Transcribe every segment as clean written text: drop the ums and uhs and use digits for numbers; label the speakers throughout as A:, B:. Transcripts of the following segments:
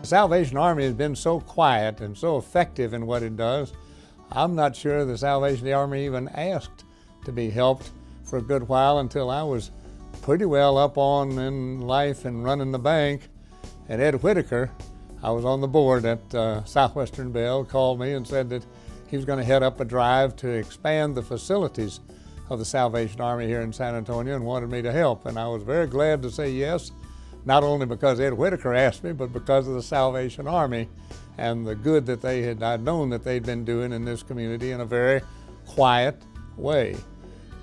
A: The Salvation Army has been so quiet and so effective in what it does. I'm not sure the Salvation Army even asked to be helped for a good while until I was pretty well up on in life and running the bank. And Ed Whitaker, I was on the board at Southwestern Bell, called me and said that he was going to head up a drive to expand the facilities of the Salvation Army here in San Antonio and wanted me to help. And I was very glad to say yes, not only because Ed Whitaker asked me, but because of the Salvation Army and the good that I'd known that they'd been doing in this community in a very quiet way.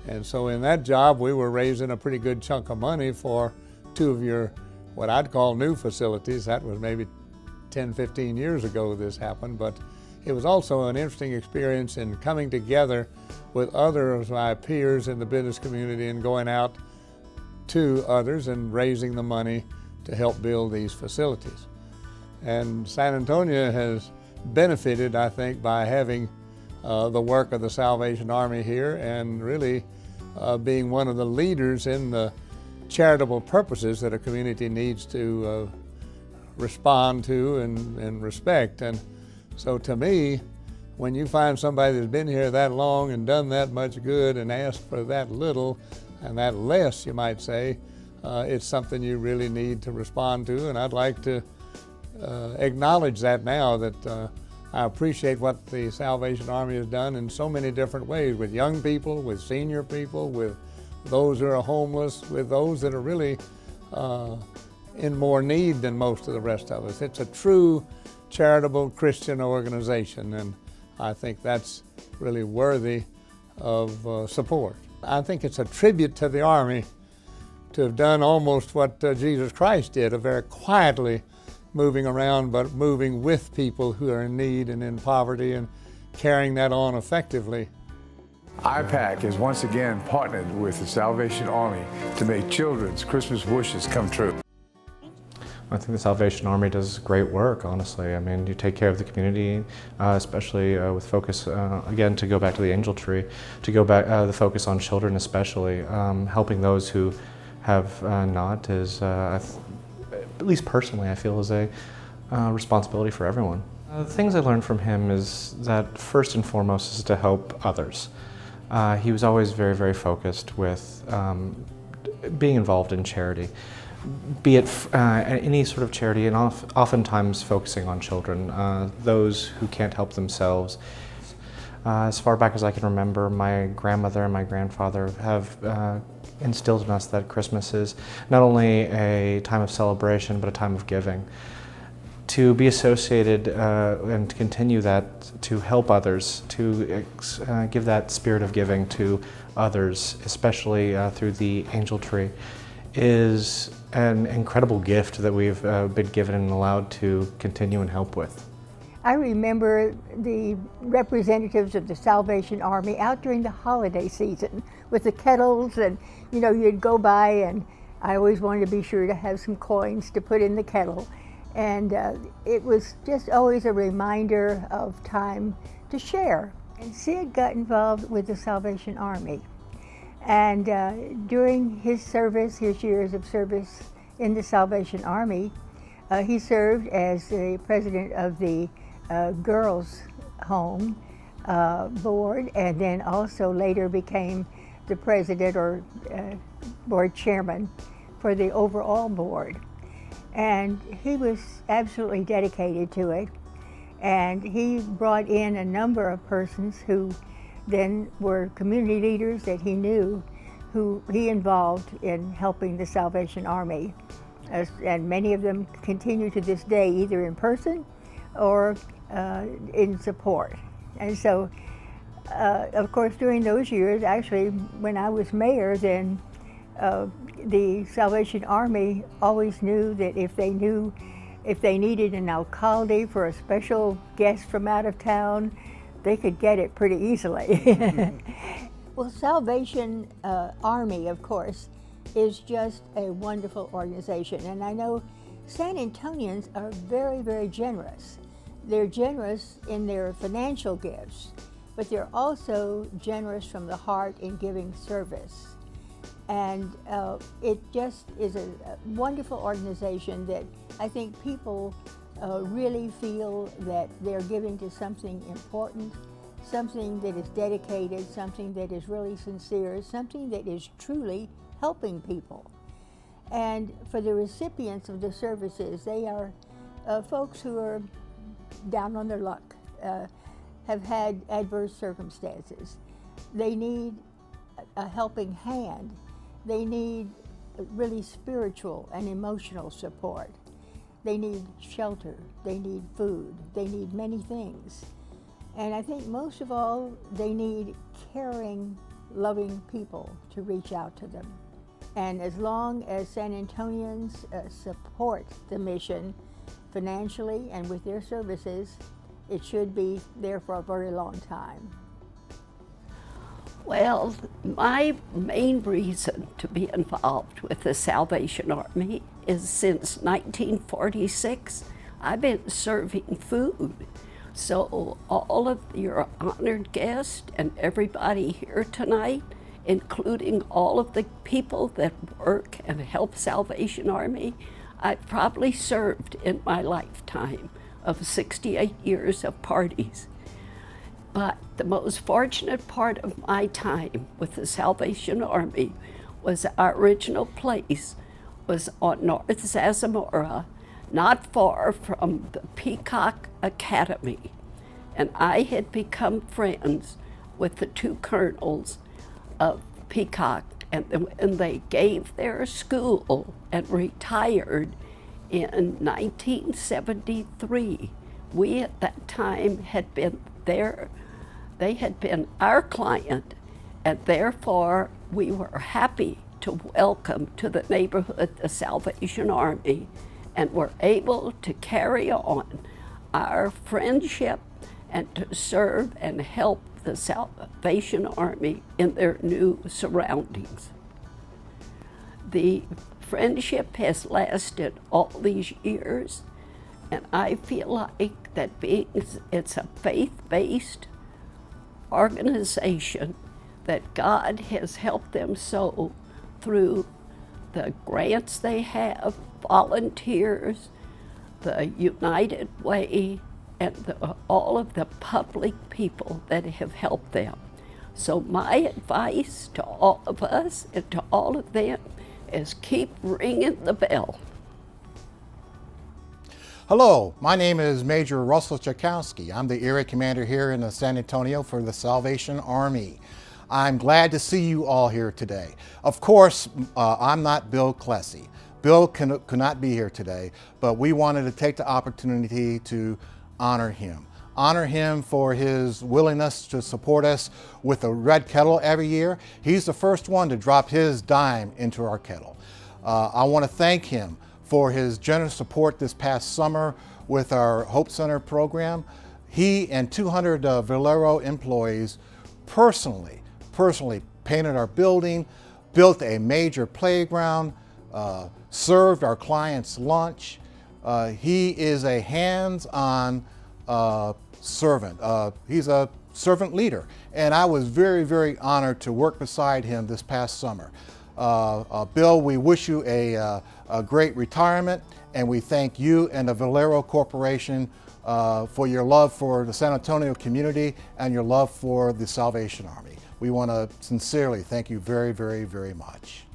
A: And so in that job, we were raising a pretty good chunk of money for two of your, what I'd call new facilities. That was maybe 10, 15 years ago this happened, but it was also an interesting experience in coming together with other of my peers in the business community and going out to others and raising the money to help build these facilities. And San Antonio has benefited, I think, by having the work of the Salvation Army here and really being one of the leaders in the charitable purposes that a community needs to respond to and respect. And so to me, when you find somebody that's been here that long and done that much good and asked for that little and that less, you might say, it's something you really need to respond to. And I'd like to acknowledge that now, that I appreciate what the Salvation Army has done in so many different ways, with young people, with senior people, with those who are homeless, with those that are really in more need than most of the rest of us. It's a true charitable Christian organization, and I think that's really worthy of support. I think it's a tribute to the Army to have done almost what Jesus Christ did, a very quietly moving around, but moving with people who are in need and in poverty and carrying that on effectively.
B: IPAC has once again partnered with the Salvation Army to make children's Christmas wishes come true.
C: I think the Salvation Army does great work, honestly. I mean, you take care of the community, especially with focus, again, to go back to the angel tree, to go back, the focus on children especially. Helping those who have not is, at least personally, I feel is a responsibility for everyone. The things I learned from him is that first and foremost is to help others. He was always very, very focused with being involved in charity, be it any sort of charity, and oftentimes focusing on children, those who can't help themselves. As far back as I can remember, my grandmother and my grandfather have instilled in us that Christmas is not only a time of celebration, but a time of giving. To be associated and to continue that, to help others, to give that spirit of giving to others, especially through the angel tree, is an incredible gift that we've been given and allowed to continue and help with.
D: I remember the representatives of the Salvation Army out during the holiday season with the kettles, and you know, you'd go by and I always wanted to be sure to have some coins to put in the kettle. And it was just always a reminder of time to share. And Sid got involved with the Salvation Army. And during his service, his years of service in the Salvation Army, he served as the president of the Girls' Home Board, and then also later became the president or board chairman for the overall board. And he was absolutely dedicated to it. And he brought in a number of persons who then were community leaders that he knew, who he involved in helping the Salvation Army. And many of them continue to this day, either in person or in support. And so, of course, during those years, actually, when I was mayor, then the Salvation Army always knew that if they needed an alcalde for a special guest from out of town, they could get it pretty easily. Well, Salvation Army, of course, is just a wonderful organization. And I know San Antonians are very, very generous. They're generous in their financial gifts, but they're also generous from the heart in giving service. And it just is a wonderful organization that I think people really feel that they're giving to something important, something that is dedicated, something that is really sincere, something that is truly helping people. And for the recipients of the services, they are folks who are down on their luck, have had adverse circumstances. They need a helping hand. They need really spiritual and emotional support. They need shelter, they need food, they need many things. And I think most of all, they need caring, loving people to reach out to them. And as long as San Antonians support the mission financially and with their services, it should be there for a very long time.
E: Well, my main reason to be involved with the Salvation Army is since 1946, I've been serving food. So all of your honored guests and everybody here tonight, including all of the people that work and help Salvation Army, I've probably served in my lifetime of 68 years of parties. But the most fortunate part of my time with the Salvation Army was our original place was on North Zazamora, not far from the Peacock Academy. And I had become friends with the two colonels of Peacock, and they gave their school and retired in 1973. We at that time had been there. They had been our client, and therefore we were happy to welcome to the neighborhood the Salvation Army, and were able to carry on our friendship and to serve and help the Salvation Army in their new surroundings. The friendship has lasted all these years, and I feel like that it's a faith-based organization that God has helped them so through the grants they have, volunteers, the United Way, and all of the public people that have helped them. So my advice to all of us and to all of them is keep ringing the bell.
F: Hello, my name is Major Russell Chakowski. I'm the area commander here in San Antonio for the Salvation Army. I'm glad to see you all here today. Of course, I'm not Bill Klesse. Bill could not be here today, but we wanted to take the opportunity to honor him. Honor him for his willingness to support us with a red kettle every year. He's the first one to drop his dime into our kettle. I want to thank him for his generous support this past summer with our Hope Center program. He and 200 Valero employees personally painted our building, built a major playground, served our clients lunch. He is a hands-on servant. He's a servant leader, and I was very, very honored to work beside him this past summer. Bill, we wish you a great retirement, and we thank you and the Valero Corporation for your love for the San Antonio community and your love for the Salvation Army. We want to sincerely thank you very, very, very much.